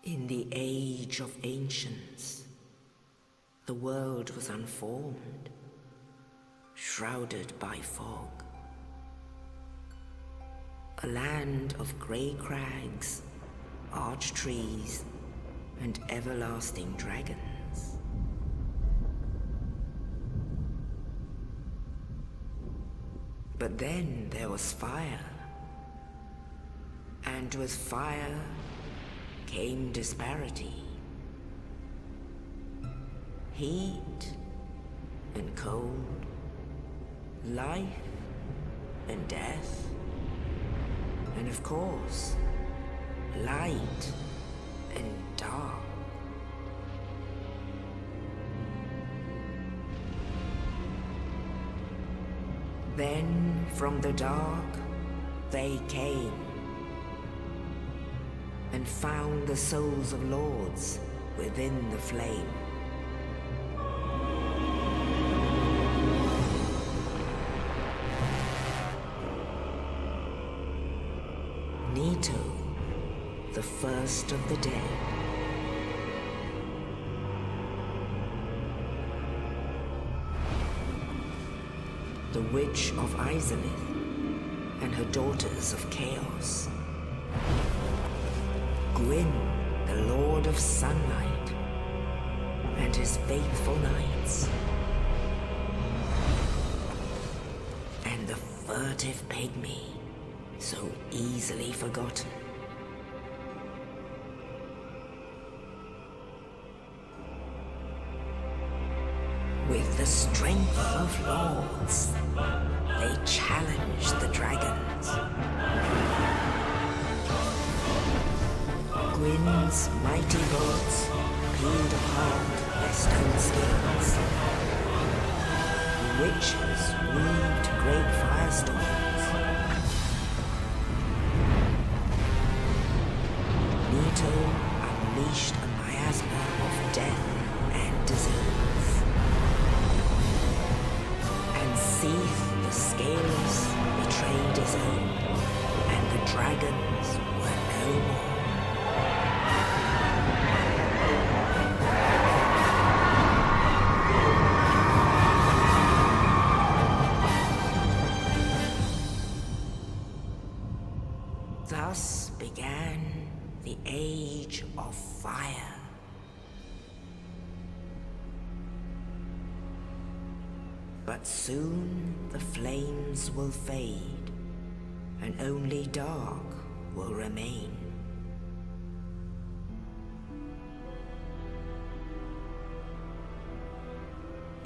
In the age of ancients, the world was unformed, shrouded by fog. A land of grey crags, arch trees, and everlasting dragons. But then there was fire, and with fire came disparity. Heat and cold, life and death, and of course, light and dark. Then from the dark they came and found the souls of lords within the flame. Nito, the first of the dead. The Witch of Izalith and her daughters of Chaos. Gwyn, the Lord of Sunlight, and his faithful knights. And the furtive pygmy, so easily forgotten. With the strength of lords, they challenged the dragons. Gwyn's mighty bolts peeled apart their stone skins. The witches weaved great firestorms. Nito unleashed a miasma of death and disease. And Seath the Scaleless betrayed his own, and the dragons were no more. Thus began the Age of Fire. But soon the flames will fade, and only dark will remain.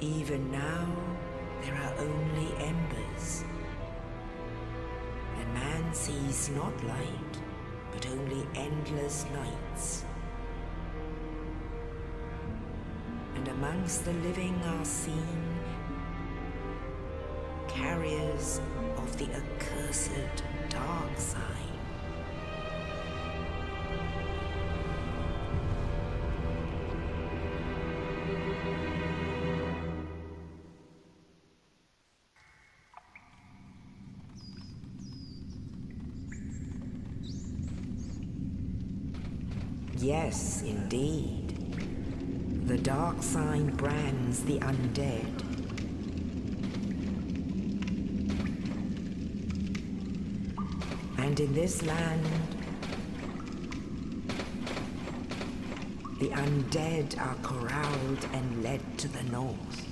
Even now, there are only embers. And man sees not light, but only endless nights. And amongst the living are seen carriers of the accursed dark side. Yes, indeed. The dark sign brands the undead. And in this land, the undead are corralled and led to the north.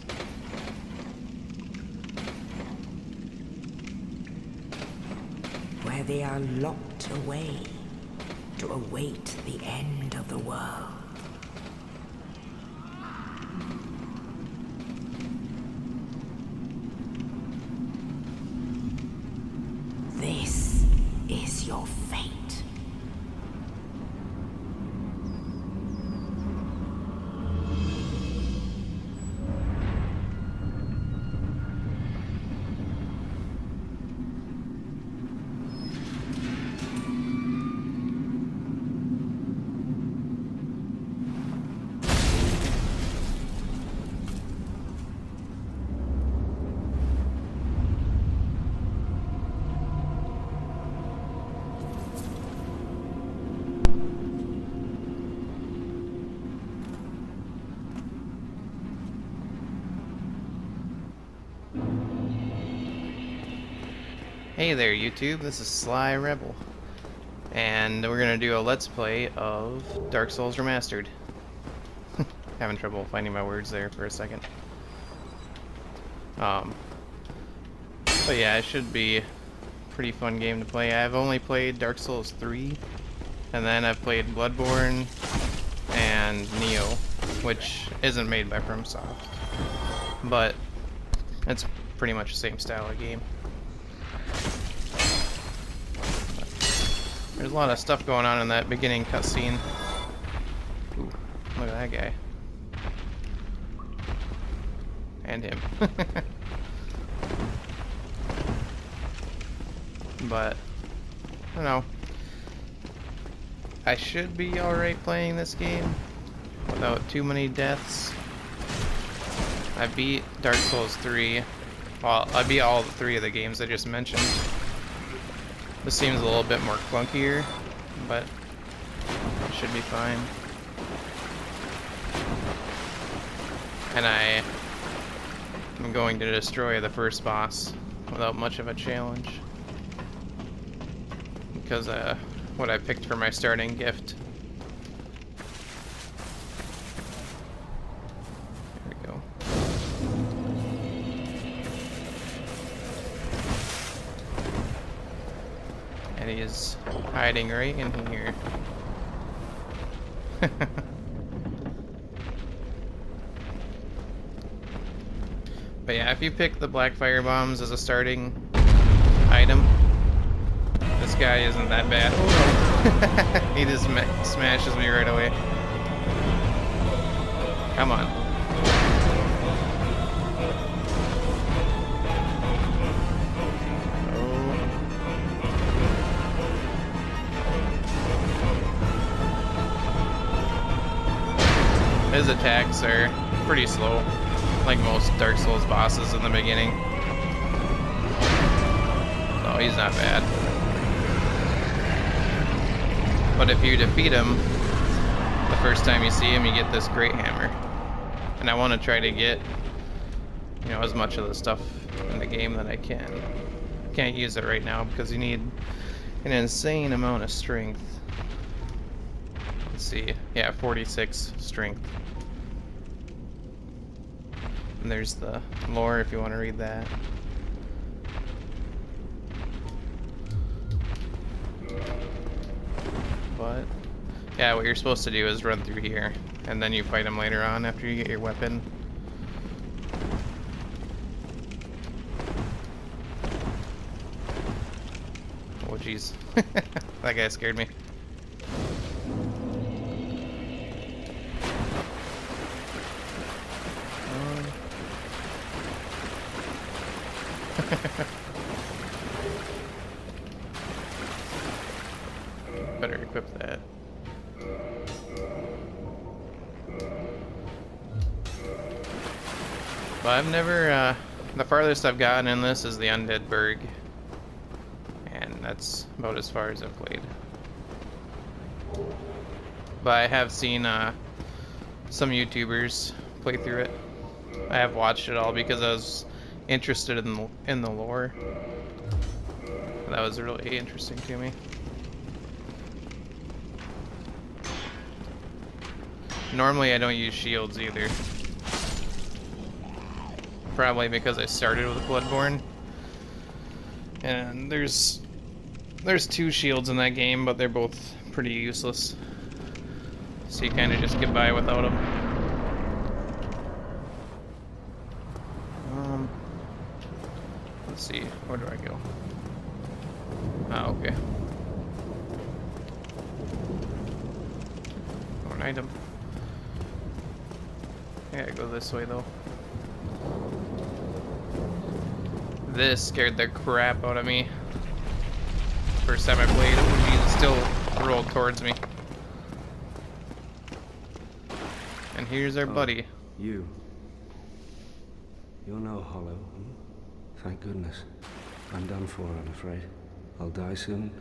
Where they are locked away to await the end of the world. This is your fate. Hey there YouTube, this is Sly Rebel, and we're gonna do a let's play of Dark Souls Remastered. Having trouble finding my words there for a second. But yeah, it should be a pretty fun game to play. I've only played Dark Souls 3, and then I've played Bloodborne and Neo, which isn't made by Fromsoft, but it's pretty much the same style of game. There's a lot of stuff going on in that beginning cutscene. Ooh, look at that guy. And him. But, I don't know. I should be alright playing this game without too many deaths. I beat Dark Souls 3. Well, I beat all 3 of the games I just mentioned. This seems a little bit more clunkier, but it should be fine. And I'm going to destroy the first boss without much of a challenge. Because what I picked for my starting gift. There we go. And he is hiding right in here. But yeah, if you pick the black fire bombs as a starting item, this guy isn't that bad. He just smashes me right away. Come on. His attacks are pretty slow, like most Dark Souls bosses in the beginning. So he's not bad. But if you defeat him, the first time you see him, you get this great hammer. And I want to try to get, you know, as much of the stuff in the game that I can. Can't use it right now because you need an insane amount of strength. Let's see, yeah, 46 strength. And there's the lore if you want to read that. But yeah, what you're supposed to do is run through here, and then you fight him later on after you get your weapon. Oh jeez, that guy scared me. Better equip that. But I've never, the farthest I've gotten in this is the Undead Burg. And that's about as far as I've played. But I have seen, some YouTubers play through it. I have watched it all because I was interested in the lore. That was really interesting to me. Normally I don't use shields either. Probably because I started with Bloodborne. And there's 2 shields in that game, but they're both pretty useless. So you kind of just get by without them. Let's see, where do I go? Ah, okay. Or an item. I gotta go this way though. This scared the crap out of me. First time I played it, it still rolled towards me. And here's our buddy. You. You're no hollow. Thank goodness. I'm done for, I'm afraid. I'll die soon,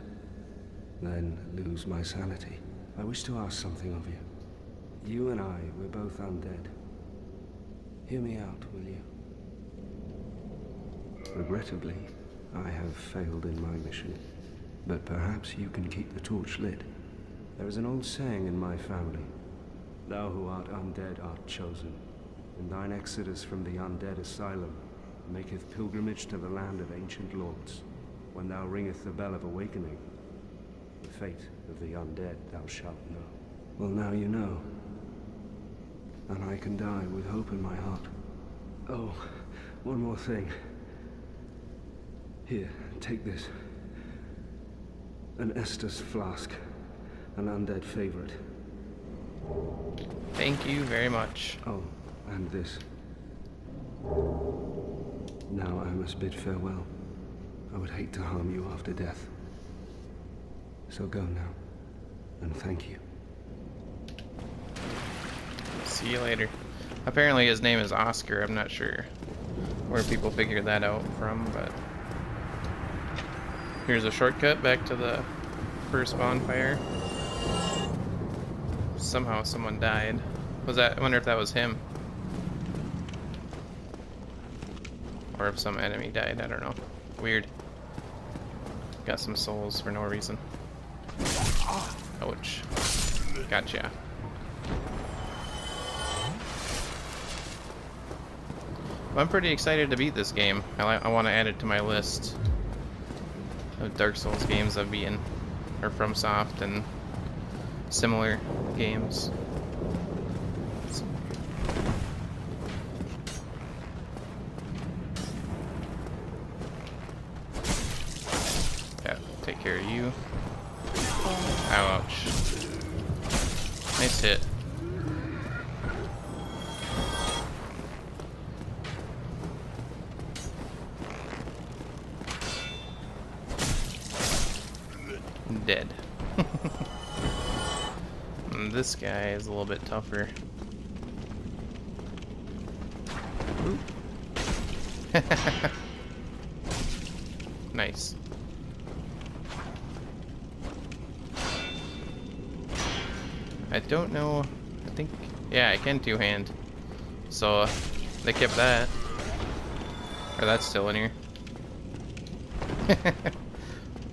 then lose my sanity. I wish to ask something of you. You and I, we're both undead. Hear me out, will you? Regrettably, I have failed in my mission. But perhaps you can keep the torch lit. There is an old saying in my family. Thou who art undead art chosen, and thine exodus from the undead asylum maketh pilgrimage to the land of ancient lords. When thou ringeth the bell of awakening, the fate of the undead thou shalt know. Well, now you know. And I can die with hope in my heart. Oh, one more thing. Here, take this. An Estus flask. An undead favorite. Thank you very much. Oh, and this. Now I must bid farewell. I would hate to harm you after death. So go now. And thank you. See you later. Apparently his name is Oscar. I'm not sure where people figured that out from, but here's a shortcut back to the first bonfire. Somehow someone died. I wonder if that was him. Or if some enemy died, I don't know. Weird. Got some souls for no reason. Ouch. Gotcha. I'm pretty excited to beat this game. I want to add it to my list of Dark Souls games I've beaten, or Fromsoft and similar games. Yeah, take care of you. Ouch. Nice hit. Dead. And this guy is a little bit tougher. Ooh. Nice. I don't know. I think, yeah, I can two-hand. So they kept that. Or that's still in here.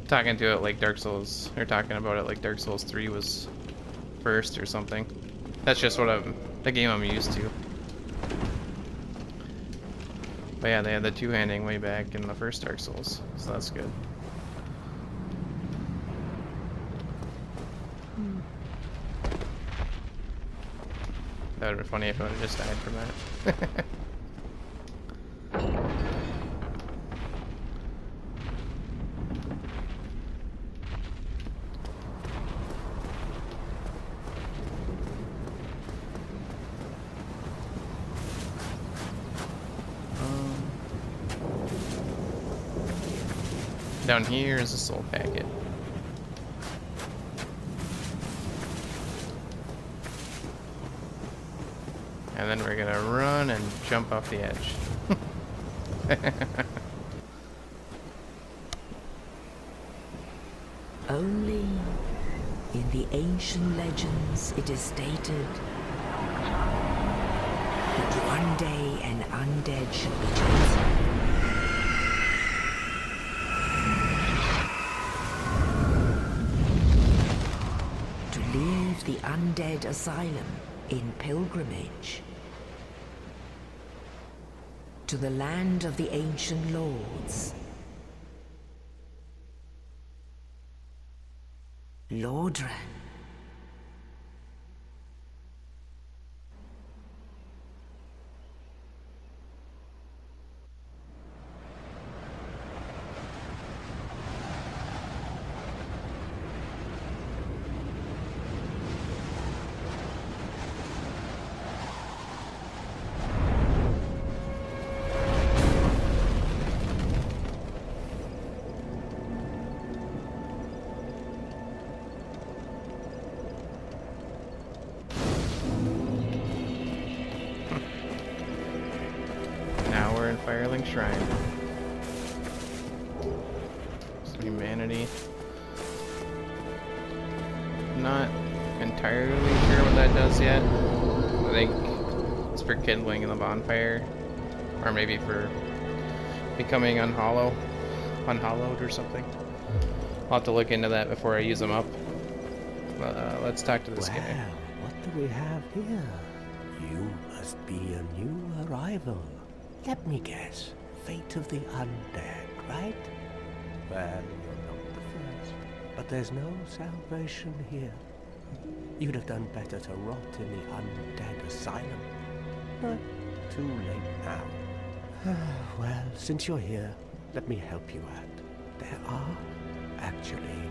Talking to it like Dark Souls, or talking about it like Dark Souls 3 was first or something. That's just what the game I'm used to. But yeah, they had the two-handing way back in the first Dark Souls, so that's good. That would have been funny if I would have just died from that. Down here is a soul packet. And then we're gonna run and jump off the edge. Only in the ancient legends it is stated that one day an undead shall be chosen. To leave the undead asylum in pilgrimage to the land of the ancient lords. Lordran. Now we're in Firelink Shrine. Some humanity. Not entirely sure what that does yet. I think it's for kindling in the bonfire, or maybe for becoming unhollow. unhollowed or something. I'll have to look into that before I use them up. Let's talk to this Well, guy. what do we have here? You must be a new arrival. Let me guess. Fate of the undead, right? Well, you're not the first. But there's no salvation here. You'd have done better to rot in the undead asylum. But too late now. Well, since you're here, let me help you out. There are, actually,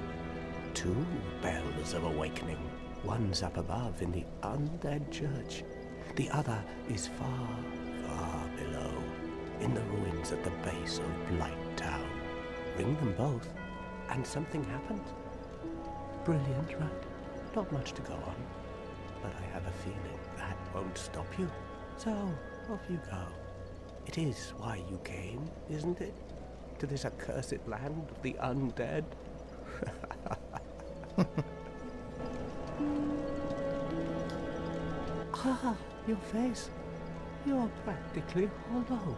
2 bells of awakening. One's up above in the undead church. The other is far, far below, in the ruins at the base of Blight Town. Ring them both, and something happens. Brilliant, right? Not much to go on, but I have a feeling that won't stop you. So, off you go. It is why you came, isn't it? To this accursed land of the undead? Ah, your face. You're practically hollow.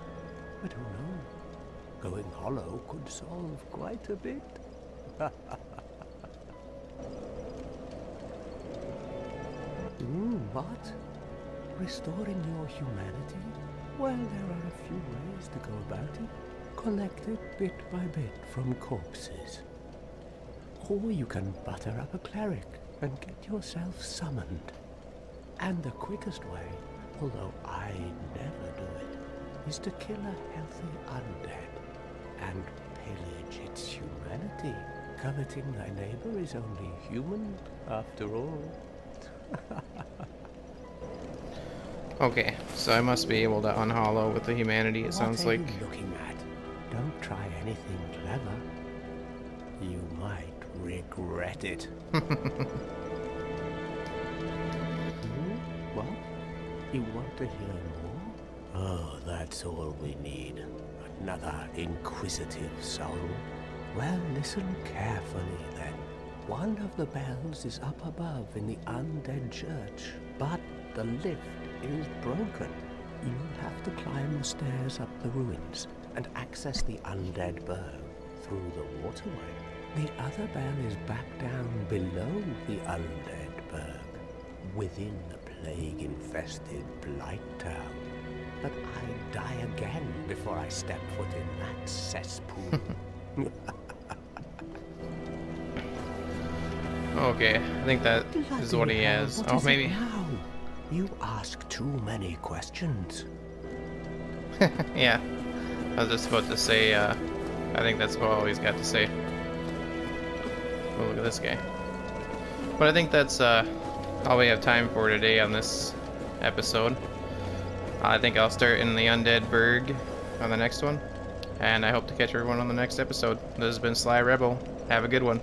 But who knows? Going hollow could solve quite a bit. What? Restoring your humanity? Well, there are a few ways to go about it. Collect it bit by bit from corpses. Or you can butter up a cleric and get yourself summoned. And the quickest way, although I never do it, is to kill a healthy undead and pillage its humanity. Coveting thy neighbor is only human, after all. Okay, so I must be able to unhollow with the humanity, it sounds like. What are you looking at? Don't try anything clever. You might regret it. What? You want to hear more? Oh, that's all we need. Another inquisitive soul. Well, listen carefully then. One of the bells is up above in the undead church, but the lift is broken. You'll have to climb the stairs up the ruins and access the undead burg through the waterway. The other bell is back down below the undead burg, within the plague-infested Blight Town. But I'd die again before I step foot in that cesspool. Okay, I think that is what he has. What Oh, is it maybe. now? You ask too many questions. Yeah, I was just about to say, I think that's all he's got to say. Oh, look at this guy. But I think that's all we have time for today on this episode. I think I'll start in the Undead Burg on the next one. And I hope to catch everyone on the next episode. This has been Sly Rebel. Have a good one.